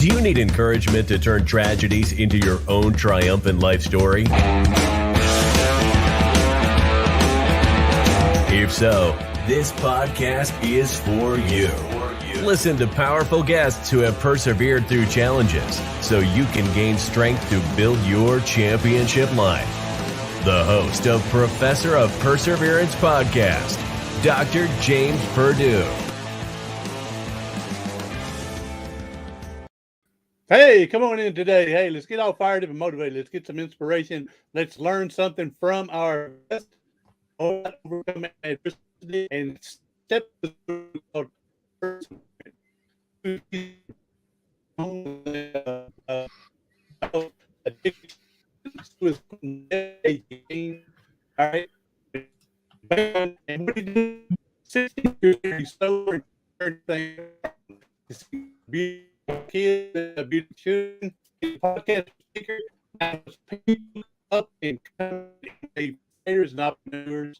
Do you need encouragement to turn tragedies into your own triumphant life story? If so, this podcast is for you. Listen to powerful guests who have persevered through challenges so you can gain strength to build your championship life. The host of Professor of Perseverance podcast, Dr. James Purdue. Hey, come on in today. Hey, let's get all fired up and motivated. Let's get some inspiration. Let's learn something from our best. Overcome adversity and step through all right. And what do you do? 16 years so everything. Kid, a beautiful student, a podcast speaker, people up and creators and entrepreneurs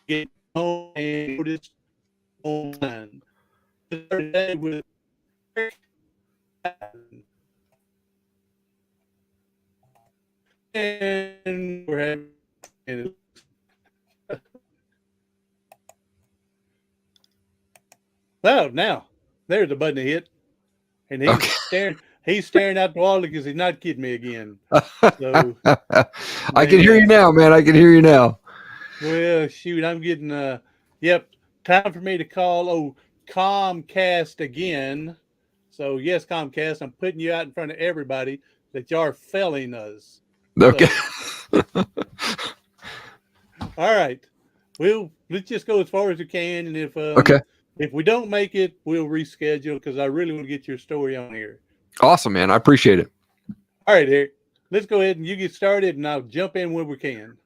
get home and notice online. Today with Erik Allen. And we're having well, now there's the button to hit. And he's staring out the wall because he's not kidding me again. So I can hear you now, man. I can hear you now. Well, shoot, I'm getting time for me to call Comcast again. So yes, Comcast, I'm putting you out in front of everybody that you're failing us. Okay. So, all right. Let's just go as far as we can, and if we don't make it, we'll reschedule because I really want to get your story on here. Awesome, man. I appreciate it. All right, Eric. Let's go ahead and you get started, and I'll jump in when we can.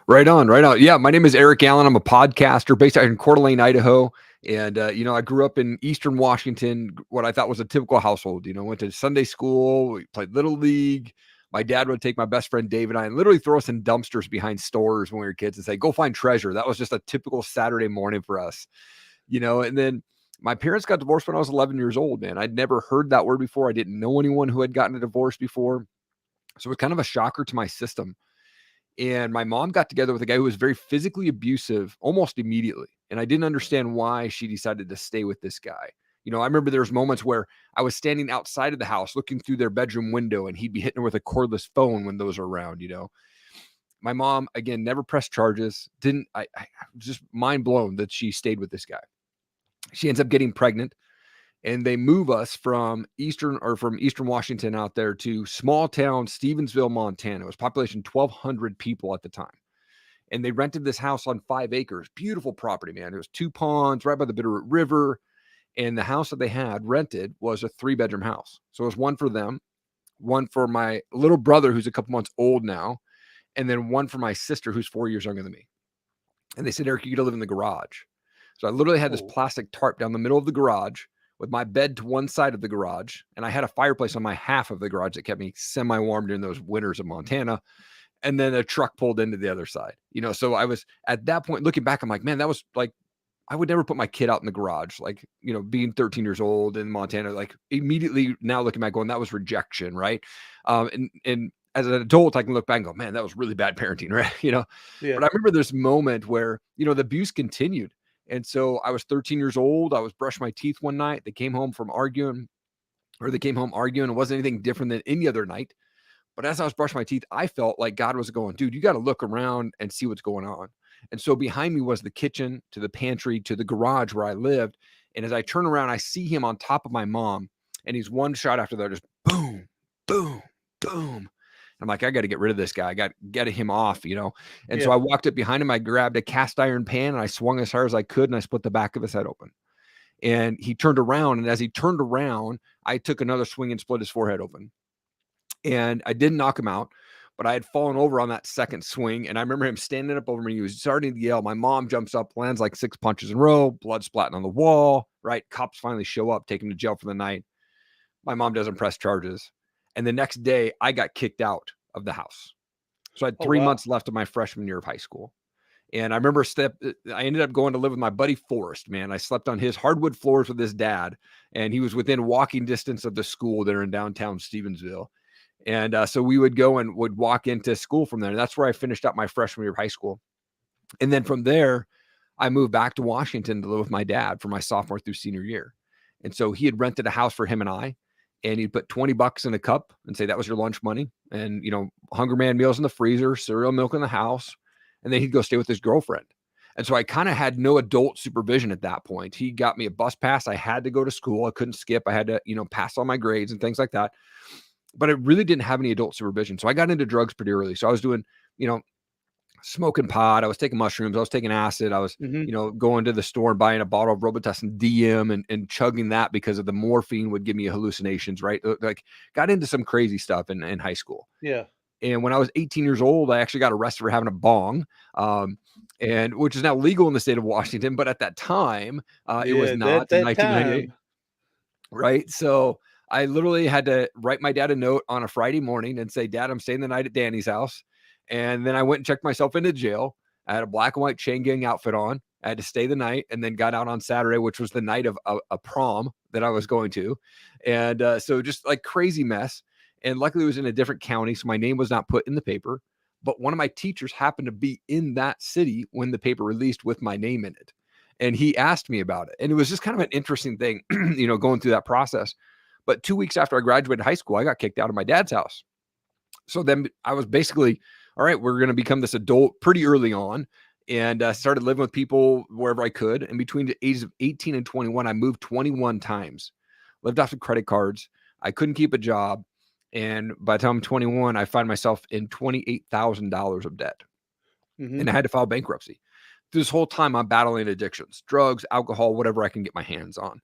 Right on. Yeah, my name is Erik Allen. I'm a podcaster based out in Coeur d'Alene, Idaho. And, I grew up in Eastern Washington, what I thought was a typical household. Went to Sunday school, we played Little League. My dad would take my best friend Dave and I and literally throw us in dumpsters behind stores when we were kids and say, go find treasure. That was just a typical Saturday morning for us. And then my parents got divorced when I was 11 years old, man. I'd never heard that word before. I didn't know anyone who had gotten a divorce before. So it was kind of a shocker to my system. And my mom got together with a guy who was very physically abusive almost immediately. And I didn't understand why she decided to stay with this guy. I remember there was moments where I was standing outside of the house looking through their bedroom window and he'd be hitting her with a cordless phone when those are around, My mom, again, never pressed charges. I just mind blown that she stayed with this guy. She ends up getting pregnant and they move us from Eastern Washington out there to small town Stevensville, Montana. It was population 1,200 people at the time. And they rented this house on 5 acres. Beautiful property, man. It was 2 ponds right by the Bitterroot River. And the house that they had rented was a 3-bedroom house. So it was one for them, one for my little brother, who's a couple months old now, and then one for my sister, who's 4 years younger than me. And they said, Eric, you got to live in the garage. So I literally had this plastic tarp down the middle of the garage with my bed to one side of the garage. And I had a fireplace on my half of the garage that kept me semi-warm during those winters of Montana. And then a truck pulled into the other side, so I was at that point looking back, I'm like, man, that was like, I would never put my kid out in the garage, like, being 13 years old in Montana, like immediately now looking back going, that was rejection. Right. And as an adult, I can look back and go, man, that was really bad parenting. Right. Yeah. But I remember this moment where, the abuse continued. And so I was 13 years old. I was brushing my teeth one night. They came home arguing. It wasn't anything different than any other night. But as I was brushing my teeth, I felt like God was going, dude, you got to look around and see what's going on. And so behind me was the kitchen to the pantry to the garage where I lived. And as I turn around, I see him on top of my mom. And he's one shot after that, just boom, boom, boom. I'm like, I got to get rid of this guy. I got to get him off, And so I walked up behind him. I grabbed a cast iron pan and I swung as hard as I could. And I split the back of his head open. And he turned around. And as he turned around, I took another swing and split his forehead open. And I didn't knock him out, but I had fallen over on that second swing. And I remember him standing up over me. He was starting to yell. My mom jumps up, lands like 6 punches in a row, blood splatting on the wall, right? Cops finally show up, take him to jail for the night. My mom doesn't press charges. And the next day I got kicked out of the house. So I had 3 months left of my freshman year of high school. And I remember I ended up going to live with my buddy Forrest, man. I slept on his hardwood floors with his dad, and he was within walking distance of the school there in downtown Stevensville. And so we would go and would walk into school from there. And that's where I finished up my freshman year of high school. And then from there, I moved back to Washington to live with my dad for my sophomore through senior year. And so he had rented a house for him and I, and he'd put $20 in a cup and say, that was your lunch money. And, Hunger Man meals in the freezer, cereal, milk in the house. And then he'd go stay with his girlfriend. And so I kind of had no adult supervision at that point. He got me a bus pass. I had to go to school. I couldn't skip. I had to, pass all my grades and things like that. But I really didn't have any adult supervision. So I got into drugs pretty early. So I was doing, smoking pot. I was taking mushrooms. I was taking acid. I was, going to the store and buying a bottle of Robitussin DM and chugging that because of the morphine would give me hallucinations, right? Like got into some crazy stuff in high school. Yeah. And when I was 18 years old, I actually got arrested for having a bong, and which is now legal in the state of Washington. But at that time, it was not in 1998. Right. So I literally had to write my dad a note on a Friday morning and say, Dad, I'm staying the night at Danny's house. And then I went and checked myself into jail. I had a black and white chain gang outfit on. I had to stay the night and then got out on Saturday, which was the night of a prom that I was going to. And so just like crazy mess. And luckily it was in a different county. So my name was not put in the paper. But one of my teachers happened to be in that city when the paper released with my name in it. And he asked me about it. And it was just kind of an interesting thing, going through that process. But 2 weeks after I graduated high school, I got kicked out of my dad's house. So then I was basically, all right, we're going to become this adult pretty early on, and started living with people wherever I could. And between the ages of 18 and 21, I moved 21 times, lived off of credit cards. I couldn't keep a job. And by the time I'm 21, I find myself in $28,000 of debt. And I had to file bankruptcy. This whole time I'm battling addictions, drugs, alcohol, whatever I can get my hands on.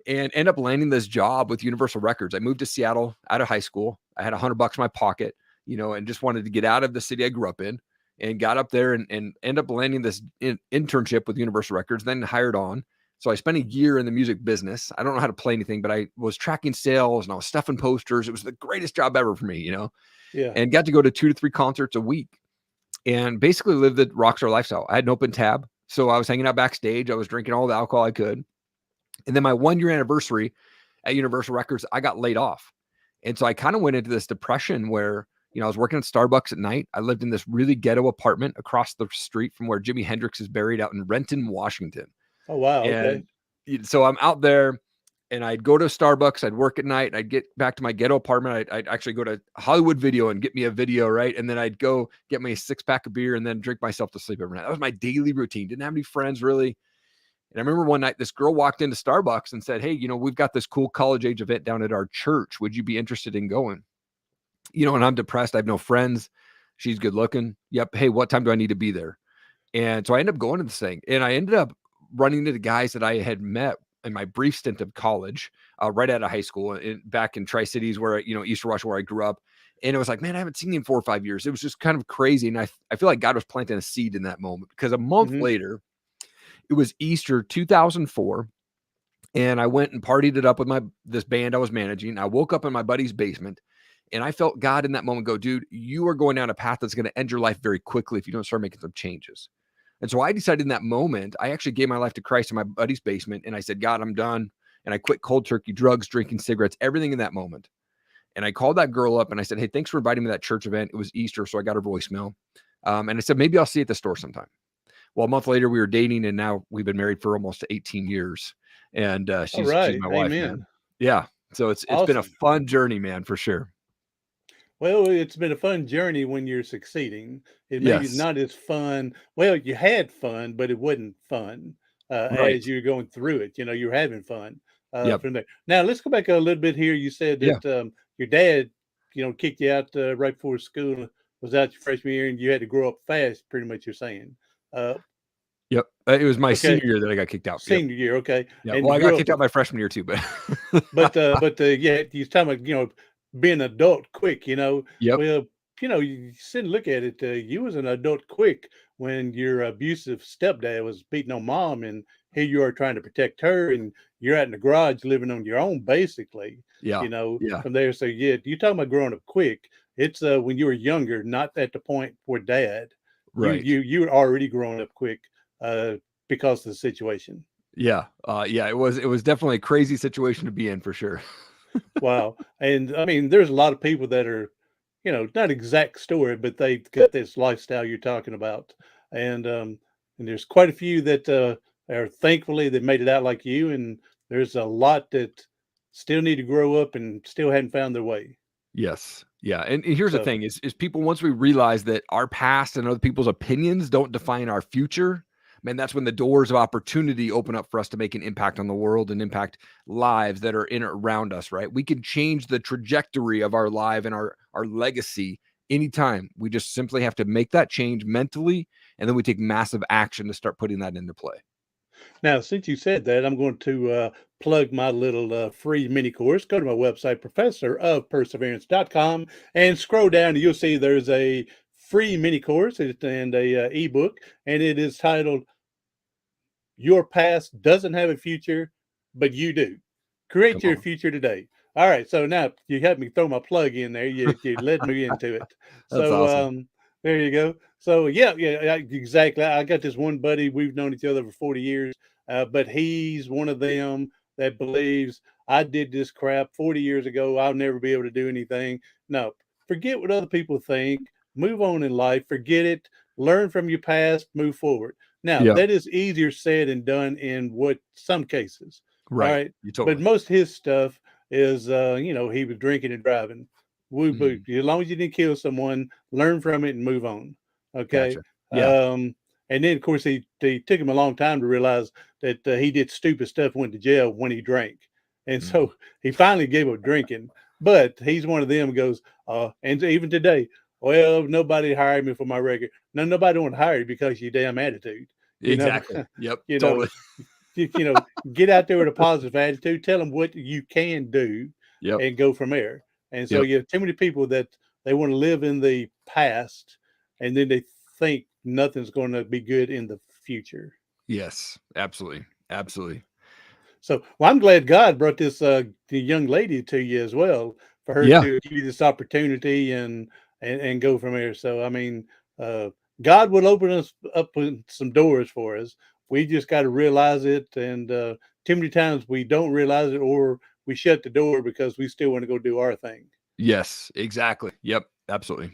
And end up landing this job with Universal Records. I moved to Seattle out of high school. I had $100 in my pocket, and just wanted to get out of the city I grew up in, and got up there and end up landing this internship with Universal Records, then hired on. So I spent a year in the music business. I don't know how to play anything, but I was tracking sales and I was stuffing posters. It was the greatest job ever for me, Yeah. And got to go to 2 to 3 concerts a week and basically lived the rockstar lifestyle. I had an open tab. So I was hanging out backstage. I was drinking all the alcohol I could. And then my 1 year anniversary at Universal Records, I got laid off. And so I kind of went into this depression where, I was working at Starbucks at night. I lived in this really ghetto apartment across the street from where Jimi Hendrix is buried out in Renton, Washington. Oh, wow. Okay. And so I'm out there and I'd go to Starbucks. I'd work at night. I'd get back to my ghetto apartment. I'd actually go to Hollywood Video and get me a video, right? And then I'd go get me a 6-pack of beer and then drink myself to sleep every night. That was my daily routine. Didn't have any friends really. And I remember one night this girl walked into Starbucks and said, hey, we've got this cool college age event down at our church. Would you be interested in going? And I'm depressed. I have no friends. She's good looking. Yep. Hey, what time do I need to be there? And so I ended up going to this thing, and I ended up running into the guys that I had met in my brief stint of college, right out of high school, back in Tri-Cities where, Eastern Washington, where I grew up. And it was like, man, I haven't seen him 4 or 5 years. It was just kind of crazy. And I feel like God was planting a seed in that moment, because a month later, it was Easter 2004. And I went and partied it up with this band I was managing. I woke up in my buddy's basement, and I felt God in that moment go, dude, you are going down a path that's going to end your life very quickly if you don't start making some changes. And so I decided in that moment, I actually gave my life to Christ in my buddy's basement. And I said, God, I'm done. And I quit cold turkey, drugs, drinking, cigarettes, everything in that moment. And I called that girl up and I said, hey, thanks for inviting me to that church event. It was Easter, so I got her voicemail. And I said, maybe I'll see you at the store sometime. Well, a month later, we were dating, and now we've been married for almost 18 years. And she's my wife, man. Yeah. So it's awesome. Been a fun journey, man, for sure. Well, it's been a fun journey when you're succeeding. It may be not as fun. Well, you had fun, but it wasn't fun as you're going through it. You're having fun from there. Now, let's go back a little bit here. You said that your dad, kicked you out right before school, was out your freshman year, and you had to grow up fast, pretty much you're saying. Yep. It was my senior year that I got kicked out. Senior year. Okay. Yeah. And I got kicked out my freshman year too, but you're talking about, being an adult quick, Yep. Well, you sit and look at it. You was an adult quick when your abusive stepdad was beating on mom, and here you are trying to protect her, and you're out in the garage living on your own, basically. From there. So you're talking about growing up quick. It's when you were younger, not at the point for dad. Right. You're already growing up quick because of the situation. Yeah. Yeah, it was definitely a crazy situation to be in for sure. Wow. And I mean, there's a lot of people that are, not exact story, but they got this lifestyle you're talking about. And there's quite a few that are thankfully that made it out like you. And there's a lot that still need to grow up and still hadn't found their way. Yes. Yeah. And here's the thing is people, once we realize that our past and other people's opinions don't define our future, man, that's when the doors of opportunity open up for us to make an impact on the world and impact lives that are in or around us, right? We can change the trajectory of our life and our legacy anytime. We just simply have to make that change mentally, and then we take massive action to start putting that into play. Now, since you said that, I'm going to plug my little free mini course. Go to my website, professorofperseverance.com, and scroll down and you'll see there's a free mini course and a ebook, and it is titled Your Past Doesn't Have a Future, But You Do. Create your future today. All right, so now you had me throw my plug in there. You led me into it. That's So awesome. there you go. So yeah, exactly. I got this one buddy. We've known each other for 40 years, but he's one of them that believes I did this crap 40 years ago. I'll never be able to do anything. No, forget what other people think. Move on in life. Forget it. Learn from your past. Move forward. Now that is easier said than done in some cases. Right. All right. Totally. But most of his stuff is, he was drinking and driving. Woo boo. As long as you didn't kill someone, learn from it and move on. Okay. Gotcha. Yeah. And then of course he took him a long time to realize that he did stupid stuff, went to jail when he drank. And so he finally gave up drinking, but he's one of them who goes, and even today, well, nobody hired me for my record. No, nobody want to hire you because of your damn attitude. Exactly. Yep. Totally. Get out there with a positive attitude, tell them what you can do and go from there. And so you have too many people that they want to live in the past and then they think nothing's going to be good in the future. Yes, absolutely. Absolutely. So, well, I'm glad God brought this the young lady to you as well for her to give you this opportunity and go from there. So, I mean, God will open us up some doors for us. We just got to realize it. And too many times we don't realize it, or we shut the door because we still want to go do our thing. Yes, exactly. Yep, absolutely.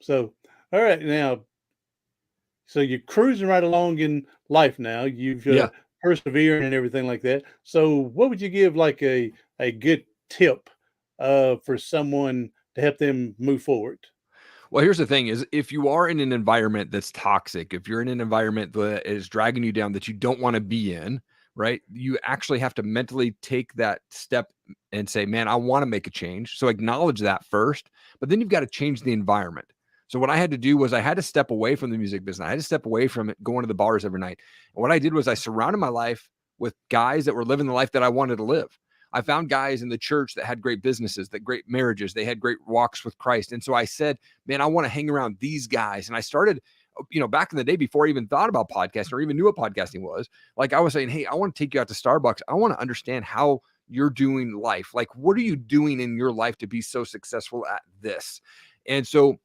So, all right, now, so you're cruising right along in life now. You've persevering and everything like that. So, what would you give like a good tip for someone to help them move forward? Well, here's the thing is if you are in an environment that's toxic, if you're in an environment that is dragging you down that you don't want to be in, right? You actually have to mentally take that step and say, man, I want to make a change. So acknowledge that first, but then you've got to change the environment. So what I had to do was I had to step away from the music business. I had to step away from it, going to the bars every night. And what I did was I surrounded my life with guys that were living the life that I wanted to live. I found guys in the church that had great businesses, that great marriages, they had great walks with Christ. And so I said, man, I want to hang around these guys. And I started, back in the day before I even thought about podcasting or even knew what podcasting was, like I was saying, hey, I want to take you out to Starbucks. I want to understand how you're doing life. Like, what are you doing in your life to be so successful at this? And so,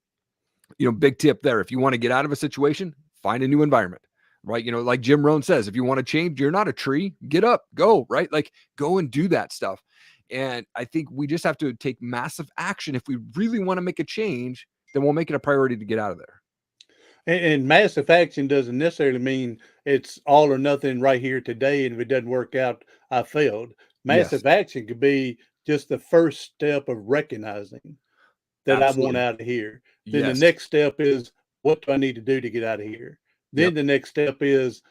big tip there. If you want to get out of a situation, find a new environment. Right. Like Jim Rohn says, if you want to change, you're not a tree, get up, go, right? Like go and do that stuff. And I think we just have to take massive action. If we really want to make a change, then we'll make it a priority to get out of there. And massive action doesn't necessarily mean it's all or nothing right here today. And if it doesn't work out, I failed. Massive action could be just the first step of recognizing that I want out of here. Then the next step is, what do I need to do to get out of here? Then the next step is,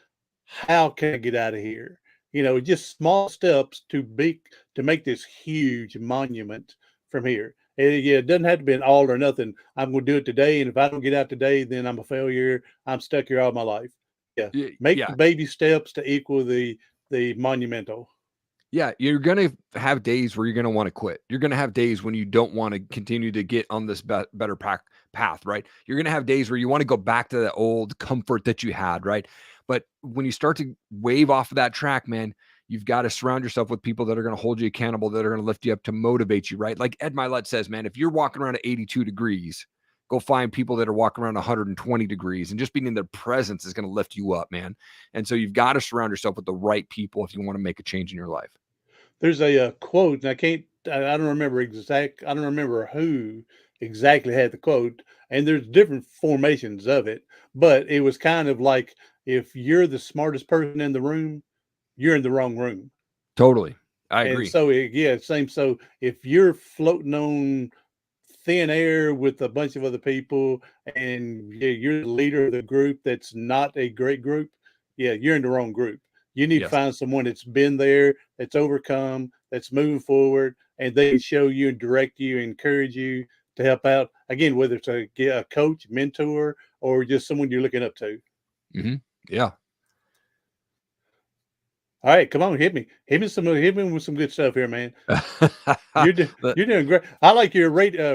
how can I get out of here? Just small steps to make this huge monument from here. And it doesn't have to be an all or nothing. I'm going to do it today, and if I don't get out today, then I'm a failure. I'm stuck here all my life. Make the baby steps to equal the monumental. Yeah, you're going to have days where you're going to want to quit. You're going to have days when you don't want to continue to get on this better path, right? You're going to have days where you want to go back to the old comfort that you had, right? But when you start to wave off of that track, man, you've got to surround yourself with people that are going to hold you accountable, that are going to lift you up, to motivate you, right? Like Ed Milet says, man, if you're walking around at 82 degrees, Go find people that are walking around 120 degrees, and just being in their presence is going to lift you up, man. And so you've got to surround yourself with the right people if you want to make a change in your life. There's a quote, and I don't remember who exactly had the quote, and there's different formations of it, but it was kind of like, if you're the smartest person in the room, you're in the wrong room. Totally. I agree. And so, same. So if you're floating on thin air with a bunch of other people, and you're the leader of the group that's not a great group, you're in the wrong group. You need to find someone that's been there, that's overcome, that's moving forward, and they can show you and direct you, encourage you to help out. Again, whether it's a coach, mentor, or just someone you're looking up to. Mm-hmm. Yeah. All right, come on, hit me with some good stuff here, man. You're doing great. I like your radio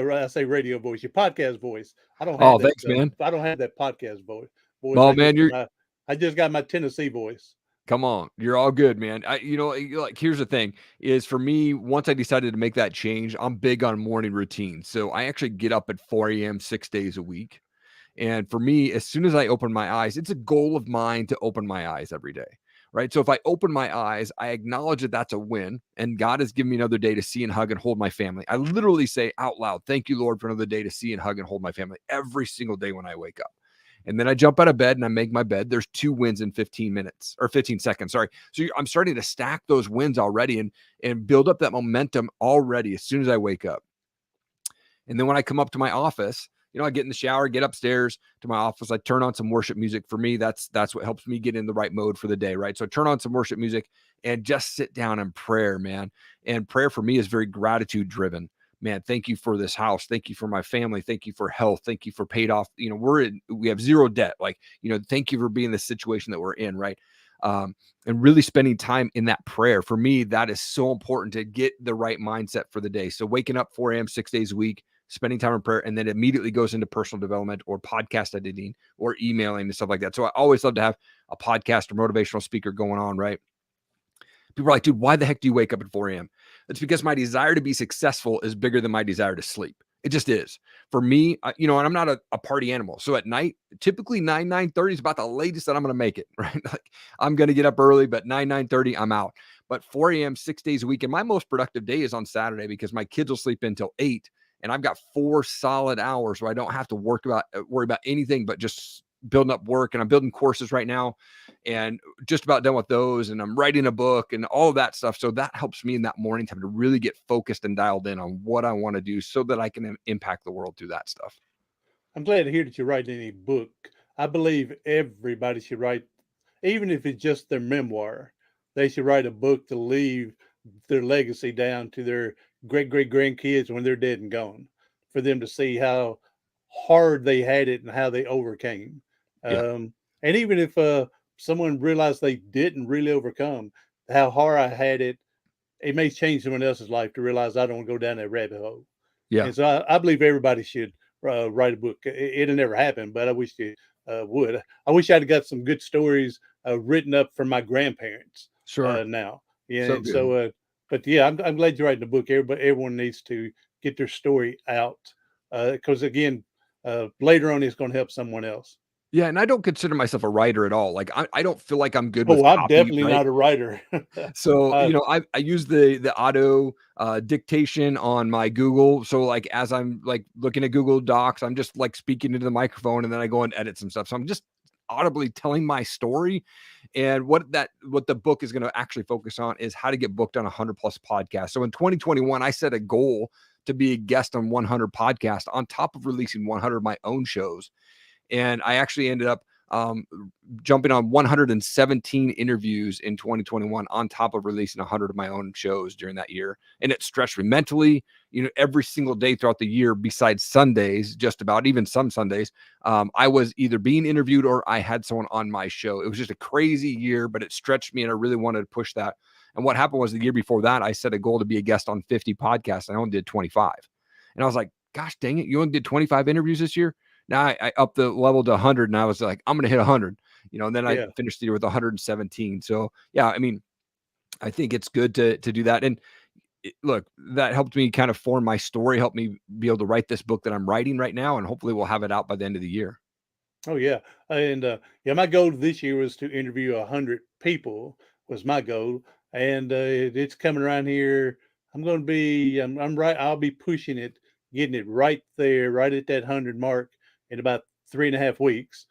voice, your podcast voice. I don't have thanks, man. I don't have that podcast voice. Oh, man, I just got my Tennessee voice. Come on, you're all good, man. Like, here's the thing is, for me, once I decided to make that change, I'm big on morning routine. So I actually get up at 4 a.m. 6 days a week. And for me, as soon as I open my eyes, it's a goal of mine to open my eyes every day. Right. So if I open my eyes, I acknowledge that that's a win, and God has given me another day to see and hug and hold my family. I literally say out loud, thank you, Lord, for another day to see and hug and hold my family every single day when I wake up. And then I jump out of bed and I make my bed. There's 2 wins in 15 minutes or 15 seconds. Sorry. So I'm starting to stack those wins already and build up that momentum already as soon as I wake up. And then when I come up to my office, I get in the shower, get upstairs to my office. I turn on some worship music. For me, that's what helps me get in the right mode for the day, right? So I turn on some worship music and just sit down in prayer, man. And prayer for me is very gratitude driven. Man, thank you for this house. Thank you for my family. Thank you for health. Thank you for paid off. We have zero debt. Like, thank you for being in the situation that we're in, right? And really spending time in that prayer. For me, that is so important to get the right mindset for the day. So waking up 4 a.m., 6 days a week, spending time in prayer, and then immediately goes into personal development or podcast editing or emailing and stuff like that. So I always love to have a podcast or motivational speaker going on, right? People are like, dude, why the heck do you wake up at 4 a.m.? It's because my desire to be successful is bigger than my desire to sleep. It just is. For me, and I'm not a party animal. So at night, typically 9:30 is about the latest that I'm going to make it, right? Like, I'm going to get up early, but 9:30, I'm out. But 4 a.m., 6 days a week, and my most productive day is on Saturday because my kids will sleep until 8, and I've got 4 solid hours where I don't have to worry about anything but just building up work. And I'm building courses right now and just about done with those. And I'm writing a book and all of that stuff. So that helps me in that morning time to really get focused and dialed in on what I want to do so that I can impact the world through that stuff. I'm glad to hear that you're writing a book. I believe everybody should write, even if it's just their memoir, they should write a book to leave their legacy down to their great grandkids when they're dead and gone, for them to see how hard they had it and how they overcame. Yeah. And even if someone realized they didn't really overcome, how hard I had it, it may change someone else's life to realize I don't go down that rabbit hole. Yeah. And so I believe everybody should write a book. It'll never happen, but I wish you would. I wish I'd got some good stories written up from my grandparents. Sure. Now, yeah. But yeah, I'm glad you're writing a book. Everyone needs to get their story out because again, later on it's going to help someone else. Yeah, and I don't consider myself a writer at all. Like, I don't feel like I'm good with I'm copy, definitely right? not a writer. So, I use the auto dictation on my Google. So like, as I'm like looking at Google Docs, I'm just like speaking into the microphone, and then I go and edit some stuff. So I'm just audibly telling my story. And what the book is going to actually focus on is how to get booked on 100+ podcasts. So in 2021, I set a goal to be a guest on 100 podcasts on top of releasing 100 of my own shows. And I actually ended up jumping on 117 interviews in 2021 on top of releasing 100 of my own shows during that year. And it stretched me mentally, every single day throughout the year, besides Sundays, just about, even some Sundays, I was either being interviewed or I had someone on my show. It was just a crazy year, but it stretched me and I really wanted to push that. And what happened was, the year before that, I set a goal to be a guest on 50 podcasts. And I only did 25. And I was like, gosh, dang it. You only did 25 interviews this year? Now I upped the level to 100, and I was like, I'm going to hit 100, and then I finished the year with 117. So yeah, I mean, I think it's good to do that. And look, that helped me kind of form my story, helped me be able to write this book that I'm writing right now. And hopefully we'll have it out by the end of the year. Oh yeah. And my goal this year was to interview 100 people was my goal. And it's coming around here. I'm right. I'll be pushing it, getting it right there, right at that 100 mark in about 3.5 weeks.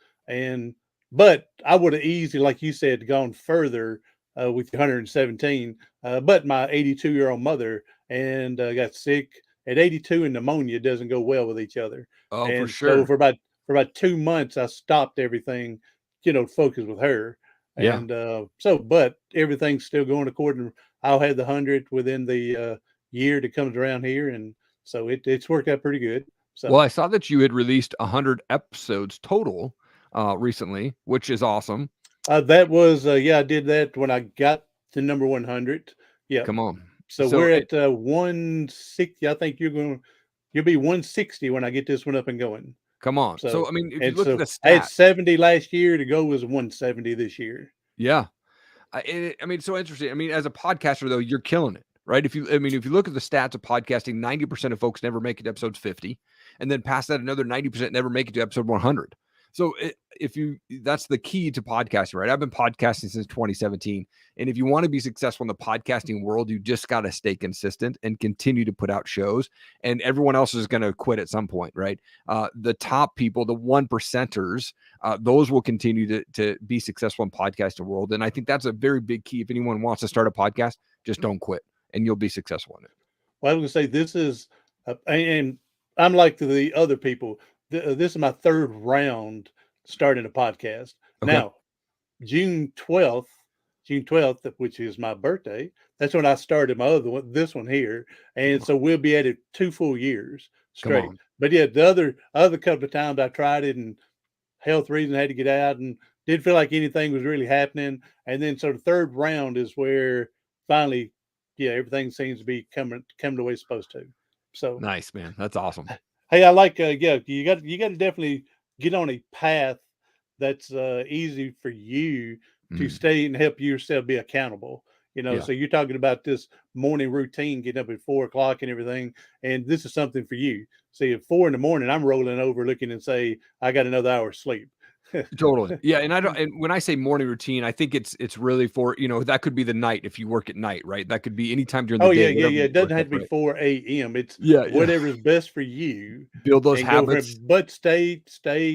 But I would have easily, like you said, gone further with 117. But my 82-year-old mother and got sick at 82, and pneumonia doesn't go well with each other. Oh, for And sure. so for about 2 months, I stopped everything, focus with her. Yeah. And but everything's still going according. I'll have the 100 within the year that comes around here, and so it's worked out pretty good. So, well, I saw that you had released 100 episodes total recently, which is awesome. That was I did that when I got to number 100. Yeah, come on. So we're at 160. I think you'll be 160 when I get this one up and going. Come on. So I mean, if you look at the stats, I had 70 last year. To go was 170 this year. Yeah. I mean, it's so interesting. I mean, as a podcaster, though, you're killing it, right? If you look at the stats of podcasting, 90% of folks never make it to episode 50. And then past that, another 90% never make it to episode 100. So that's the key to podcasting, right? I've been podcasting since 2017. And if you want to be successful in the podcasting world, you just got to stay consistent and continue to put out shows. And everyone else is going to quit at some point, right? The top people, the 1%ers, those will continue to be successful in podcasting world. And I think that's a very big key. If anyone wants to start a podcast, just don't quit and you'll be successful in it. Well, I was going to say this is, and I'm like the other people. This is my third round starting a podcast. Okay. Now, June 12th, which is my birthday, that's when I started my other one, this one here. And so we'll be at it 2 full years straight. But yeah, the other couple of times I tried it and health reasons I had to get out and didn't feel like anything was really happening. And then so the third round is where finally, everything seems to be coming the way it's supposed to. So nice, man. That's awesome. Hey, I like you got to definitely get on a path that's easy for you to stay and help yourself be accountable. So you're talking about this morning routine, getting up at 4:00 and everything, and this is something for you. See, at 4 a.m, I'm rolling over looking and say, I got another hour of sleep. Totally. Yeah. And when I say morning routine, I think it's really for, that could be the night if you work at night, right? That could be anytime during the day. Yeah. It doesn't have to be 4 a.m. It's whatever's best for you. Build those habits. But stay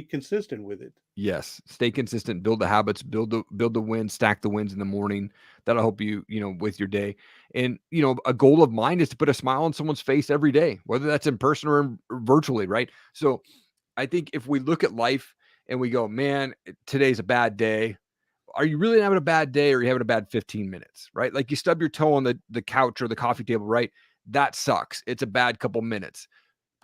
consistent with it. Yes. Stay consistent, build the habits, build the wins, stack the wins in the morning. That'll help you, with your day. And, a goal of mine is to put a smile on someone's face every day, whether that's in person or virtually, right? So I think if we look at life and we go, man, today's a bad day. Are you really having a bad day, or are you having a bad 15 minutes, right? Like you stub your toe on the couch or the coffee table, right? That sucks. It's a bad couple minutes.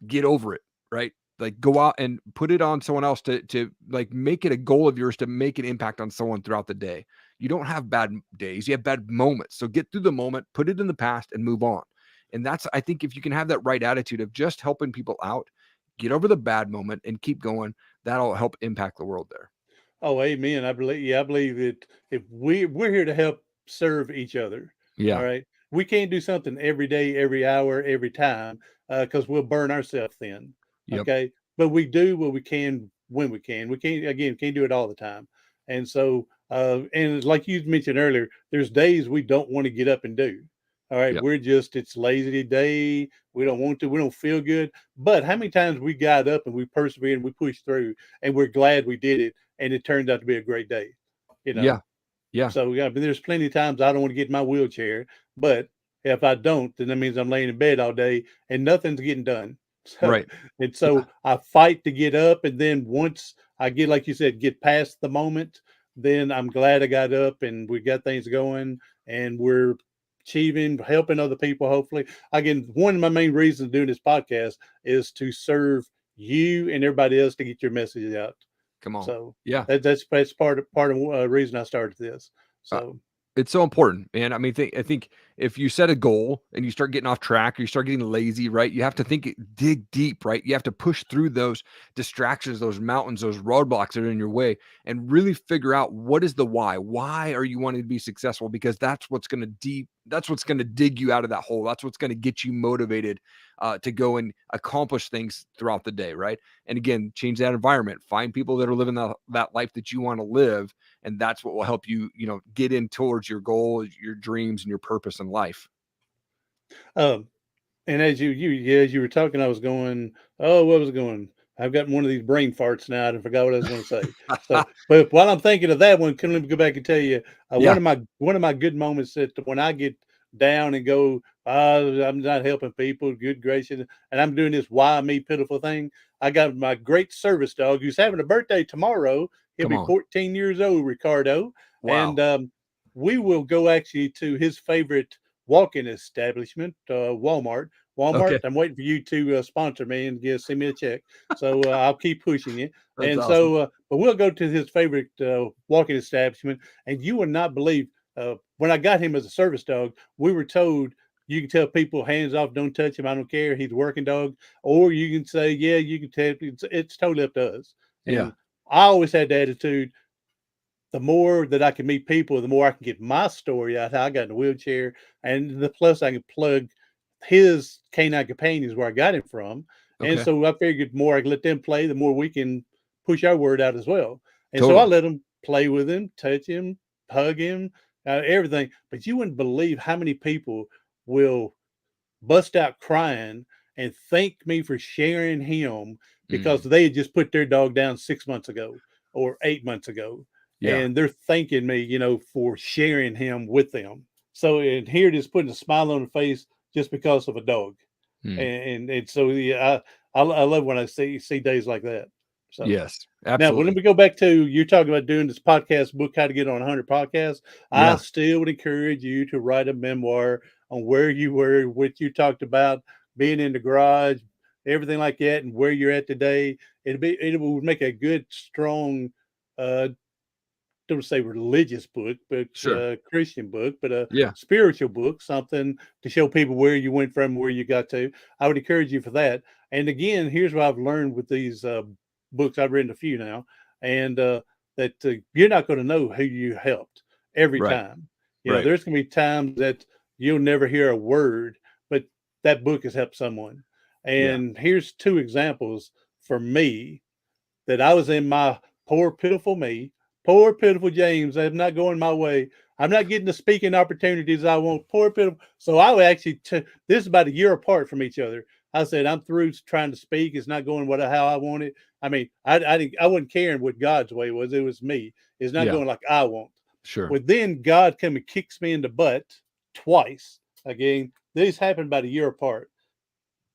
Get over it, right? Like go out and put it on someone else to like make it a goal of yours to make an impact on someone throughout the day. You don't have bad days. You have bad moments. So get through the moment, put it in the past and move on. And I think if you can have that right attitude of just helping people out, get over the bad moment and keep going, that'll help impact the world there. Oh, amen. I believe that if we're here to help serve each other. Yeah. All right. We can't do something every day, every hour, every time, because we'll burn ourselves thin. Yep. Okay. But we do what we can when we can. We can't do it all the time. And so, and like you mentioned earlier, there's days we don't want to get up and do. All right. Yep. It's lazy day. We don't want to, we don't feel good. But how many times we got up and we persevered and we pushed through and we're glad we did it. And it turned out to be a great day. Yeah. Yeah. So there's plenty of times I don't want to get in my wheelchair, but if I don't, then that means I'm laying in bed all day and nothing's getting done. So, right. And so I fight to get up. And then once I get, like you said, get past the moment, then I'm glad I got up and we got things going and we're achieving, helping other people. Hopefully, again, one of my main reasons doing this podcast is to serve you and everybody else to get your message out. Come on. So yeah, that's part of the reason I started this. So It's so important, man. I mean, I think if you set a goal and you start getting off track or you start getting lazy, right? You have to dig deep, right? You have to push through those distractions, those mountains, those roadblocks that are in your way, and really figure out what is the why. Why are you wanting to be successful? Because that's what's going to dig you out of that hole. That's what's going to get you motivated to go and accomplish things throughout the day, right? And again, change that environment. Find people that are living that life that you want to live. And that's what will help you, get in towards your goal, your dreams, and your purpose in life. And as you were talking, I was going, oh, what was it going? I've got one of these brain farts now. I forgot what I was going to say. So, but while I'm thinking of that one, let me go back and tell you one of my good moments that when I get down and go, I'm not helping people, good gracious, and I'm doing this why me pitiful thing. I got my great service dog who's having a birthday tomorrow. He'll be 14 years old, Ricardo. Wow. And we will go actually to his favorite walk-in establishment, Walmart. Okay. I'm waiting for you to sponsor me and send me a check. So I'll keep pushing it. That's and awesome. so, but we'll go to his favorite walk-in establishment, and you would not believe when I got him as a service dog, we were told you can tell people hands off, don't touch him, I don't care, he's a working dog, or you can say, yeah, you can tell. It's totally up to us. And I always had the attitude, the more that I can meet people, the more I can get my story out. How I got in a wheelchair, and the plus I can plug his canine companions where I got him from. Okay. And so I figured the more I can let them play, the more we can push our word out as well. And so I let them play with him, touch him, hug him, everything. But you wouldn't believe how many people will bust out crying and thank me for sharing him because they had just put their dog down 6 months ago or 8 months ago. Yeah. And they're thanking me, for sharing him with them. So, and here it is putting a smile on the face just because of a dog. And so, I love when I see days like that. So, yes, now, absolutely. let me go back to you talking about doing this podcast book, how to get on 100 podcasts. I still would encourage you to write a memoir on where you were, what you talked about, being in the garage, everything like that, and where you're at today. It would make a good, strong, don't say religious book, but Christian book, but a spiritual book, something to show people where you went from, where you got to. I would encourage you for that. And again, here's what I've learned with these books. I've written a few now, and that you're not going to know who you helped every time. There's going to be times that you'll never hear a word, but that book has helped someone. And here's two examples for me that I was in my poor, pitiful James. I'm not going my way. I'm not getting the speaking opportunities I want. Poor, pitiful. So I would actually, this is about a year apart from each other. I said, I'm through trying to speak. It's not going how I want it. I mean, I wasn't caring what God's way was. It was me. It's not going like I want. Sure. But then God come and kicks me in the butt twice. Again, this happened about a year apart.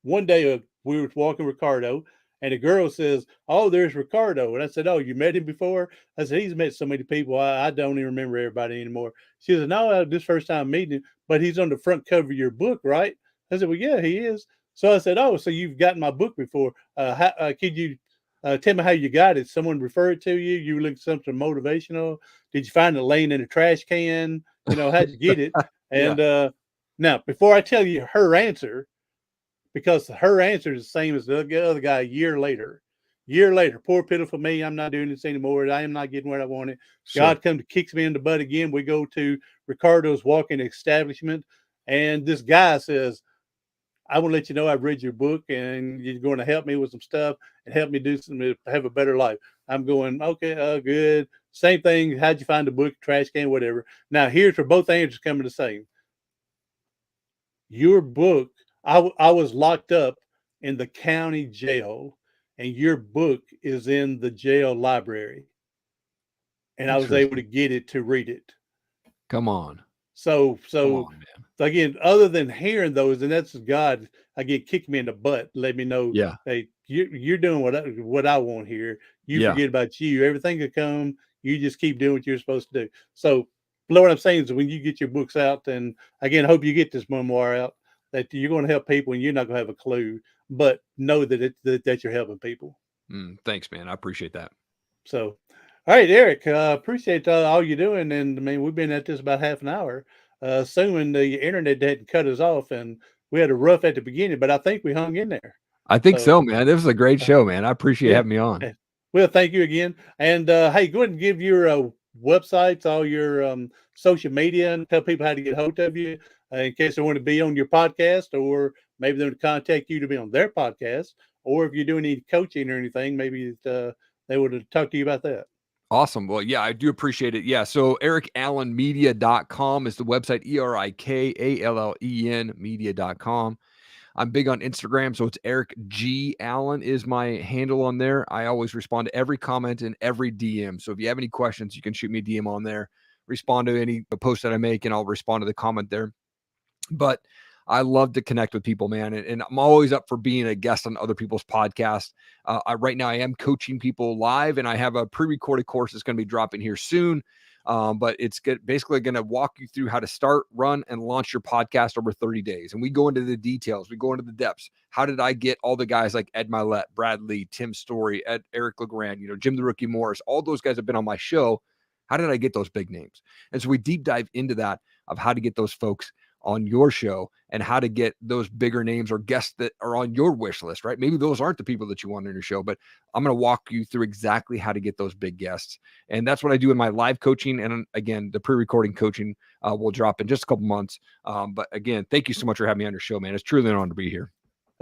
One day we were walking Ricardo, and a girl says, "Oh, there's Ricardo." And I said, "Oh, you met him before?" I said, "He's met so many people, I don't even remember everybody anymore." She said, "No, this first time meeting him, but he's on the front cover of your book, right?" I said, "Well, yeah, he is." So I said, "Oh, so you've gotten my book before? Could you tell me how you got it? Someone referred it to you? You looked something motivational? Did you find it laying in a trash can? How'd you get it?" And now, before I tell you her answer, because her answer is the same as the other guy a year later. Poor pitiful me. I'm not doing this anymore. I am not getting where I wanted. God comes to kicks me in the butt again. We go to Ricardo's walk-in establishment, and this guy says, "I want to let you know I've read your book, and you're going to help me with some stuff and help me do something to have a better life." I'm going, okay, good. Same thing. How'd you find the book, trash can, whatever. Now, here's where both answers come to the same. Your book, I was locked up in the county jail, and your book is in the jail library. And I was able to get it to read it. Come on. So again, other than hearing those, and that's God, again, kicked me in the butt, let me know, hey, you're doing what I want here. You forget about you. Everything could come. You just keep doing what you're supposed to do. So, what I'm saying is when you get your books out, and again, I hope you get this memoir out, that you're going to help people and you're not going to have a clue, but know that you're helping people. Thanks, man. I appreciate that. So, All right, Erik, appreciate all you're doing. And I mean, we've been at this about half an hour, assuming the internet didn't cut us off, and we had a rough at the beginning, but I think we hung in there. I think So, so, man. This was a great show, man. I appreciate yeah. having me on. Well, thank you again. And hey, go ahead and give your websites, all your social media, and tell people how to get hold of you in case they want to be on your podcast, or maybe they want to contact you to be on their podcast, or if you're doing any coaching or anything, maybe they would talk to you about that. Awesome. Well, yeah, I do appreciate it. Yeah. So erikallenmedia.com is the website, ERIKALLEN media.com. I'm big on Instagram, so it's Erik G. Allen is my handle on there. I always respond to every comment and every DM. So if you have any questions, you can shoot me a DM on there, respond to any post that I make, and I'll respond to the comment there. But I love to connect with people, man. And I'm always up for being a guest on other people's podcasts. Right now I am coaching people live, and I have a pre-recorded course that's going to be dropping here soon. But it's basically going to walk you through how to start, run, and launch your podcast over 30 days. And we go into the details. We go into the depths. How did I get all the guys like Ed Milet, Brad Lee, Tim Story, Eric LeGrand, Jim the Rookie Morris, all those guys have been on my show. How did I get those big names? And so we deep dive into that of how to get those folks on your show and how to get those bigger names or guests that are on your wish list, right? Maybe those aren't the people that you want on your show, but I'm going to walk you through exactly how to get those big guests. And that's what I do in my live coaching. And again, the pre-recording coaching will drop in just a couple months. But again, thank you so much for having me on your show, man. It's truly an honor to be here.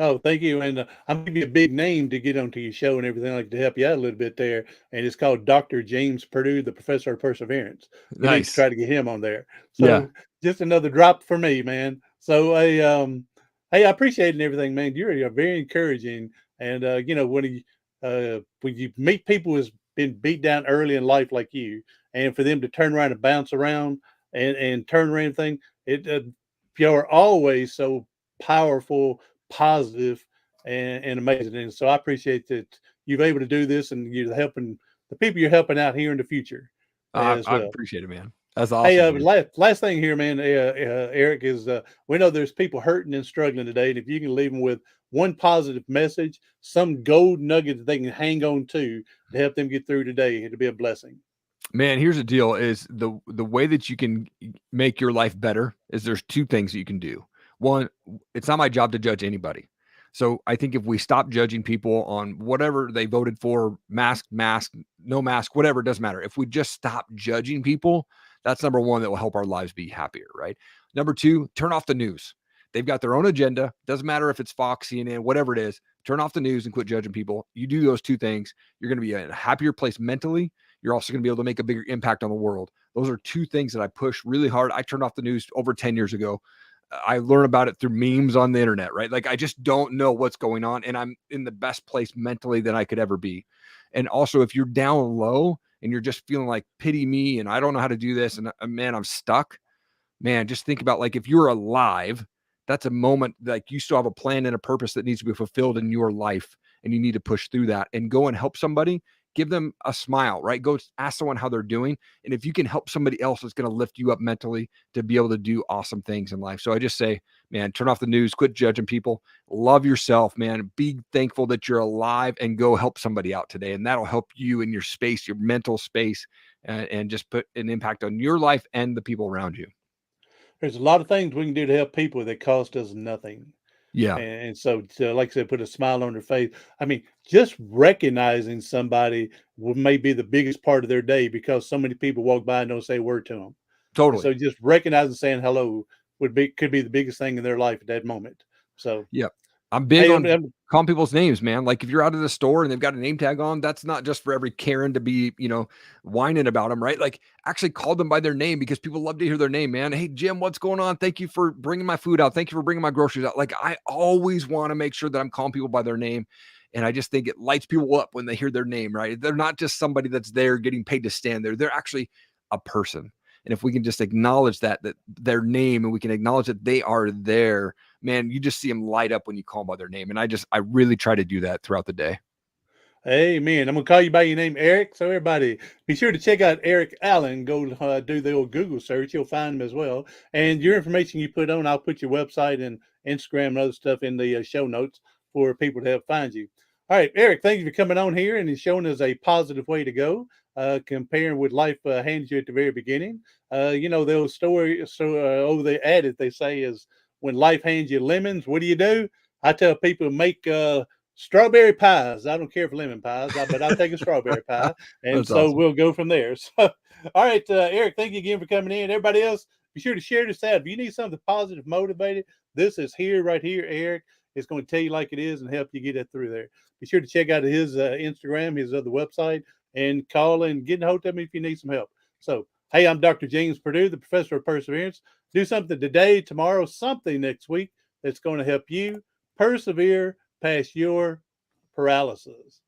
Oh, thank you. And I'm giving you a big name to get onto your show and everything, like to help you out a little bit there. And it's called Dr. James Purdue, the Professor of Perseverance. We need to try to get him on there. So just another drop for me, man. So hey, I appreciate it and everything, man. You're very encouraging. And when you meet people who's been beat down early in life like you, and for them to turn around and bounce around and turn around everything, you're always so powerful, positive, and amazing. And so I appreciate that you're able to do this, and you're helping the people you're helping out here in the future as well. I appreciate it, man. That's awesome. Hey, last thing here, man, Erik, is we know there's people hurting and struggling today, and if you can leave them with one positive message, some gold nugget that they can hang on to help them get through today, it'll be a blessing. Man, here's the deal: is the way that you can make your life better is there's two things that you can do. One, it's not my job to judge anybody. So I think if we stop judging people on whatever they voted for, mask, no mask, whatever, it doesn't matter. If we just stop judging people, that's number one that will help our lives be happier, right? Number two, turn off the news. They've got their own agenda. Doesn't matter if it's Fox, CNN, whatever it is. Turn off the news and quit judging people. You do those two things, you're going to be in a happier place mentally. You're also going to be able to make a bigger impact on the world. Those are two things that I push really hard. I turned off the news over 10 years ago. I learned about it through memes on the internet, right? Like I just don't know what's going on, and I'm in the best place mentally than I could ever be. And also, if you're down low and you're just feeling like pity me and I don't know how to do this, and man, I'm stuck, man, just think about like if you're alive, that's a moment like you still have a plan and a purpose that needs to be fulfilled in your life, and you need to push through that and go and help somebody. Give them a smile, right? Go ask someone how they're doing. And if you can help somebody else, it's going to lift you up mentally to be able to do awesome things in life. So I just say, man, turn off the news, quit judging people, love yourself, man. Be thankful that you're alive and go help somebody out today. And that'll help you in your space, your mental space, and just put an impact on your life and the people around you. There's a lot of things we can do to help people that cost us nothing. Yeah. And so, like I said, put a smile on their face. I mean, just recognizing somebody may be the biggest part of their day because so many people walk by and don't say a word to them. Totally. And so just recognizing saying hello could be the biggest thing in their life at that moment. So yeah. I'm big on calling people's names, man. Like if you're out of the store and they've got a name tag on, that's not just for every Karen to be, whining about them, right? Like actually call them by their name because people love to hear their name, man. Hey, Jim, what's going on? Thank you for bringing my food out. Thank you for bringing my groceries out. Like I always want to make sure that I'm calling people by their name. And I just think it lights people up when they hear their name, right? They're not just somebody that's there getting paid to stand there. They're actually a person. And if we can just acknowledge that their name, and we can acknowledge that they are there, man, you just see them light up when you call them by their name. And I really try to do that throughout the day. Amen. I'm going to call you by your name, Erik. So everybody, be sure to check out Erik Allen. Go do the old Google search. You'll find him as well. And your information you put on, I'll put your website and Instagram and other stuff in the show notes for people to help find you. All right, Erik, thank you for coming on here and showing us a positive way to go. comparing what life hands you at the very beginning. The old story, over the adage they say is, when life hands you lemons, what do? I tell people, make strawberry pies. I don't care for lemon pies, but I'll take a strawberry pie. And so awesome. We'll go from there. So, all right, Eric, thank you again for coming in. Everybody else, be sure to share this out. If you need something positive, motivated, this is right here. Eric is going to tell you like it is and help you get that through there. Be sure to check out his Instagram, his other website, and call and get in hold of him if you need some help. So, hey, I'm Dr. James Purdue, the professor of perseverance. Do something today, tomorrow, something next week that's going to help you persevere past your paralysis.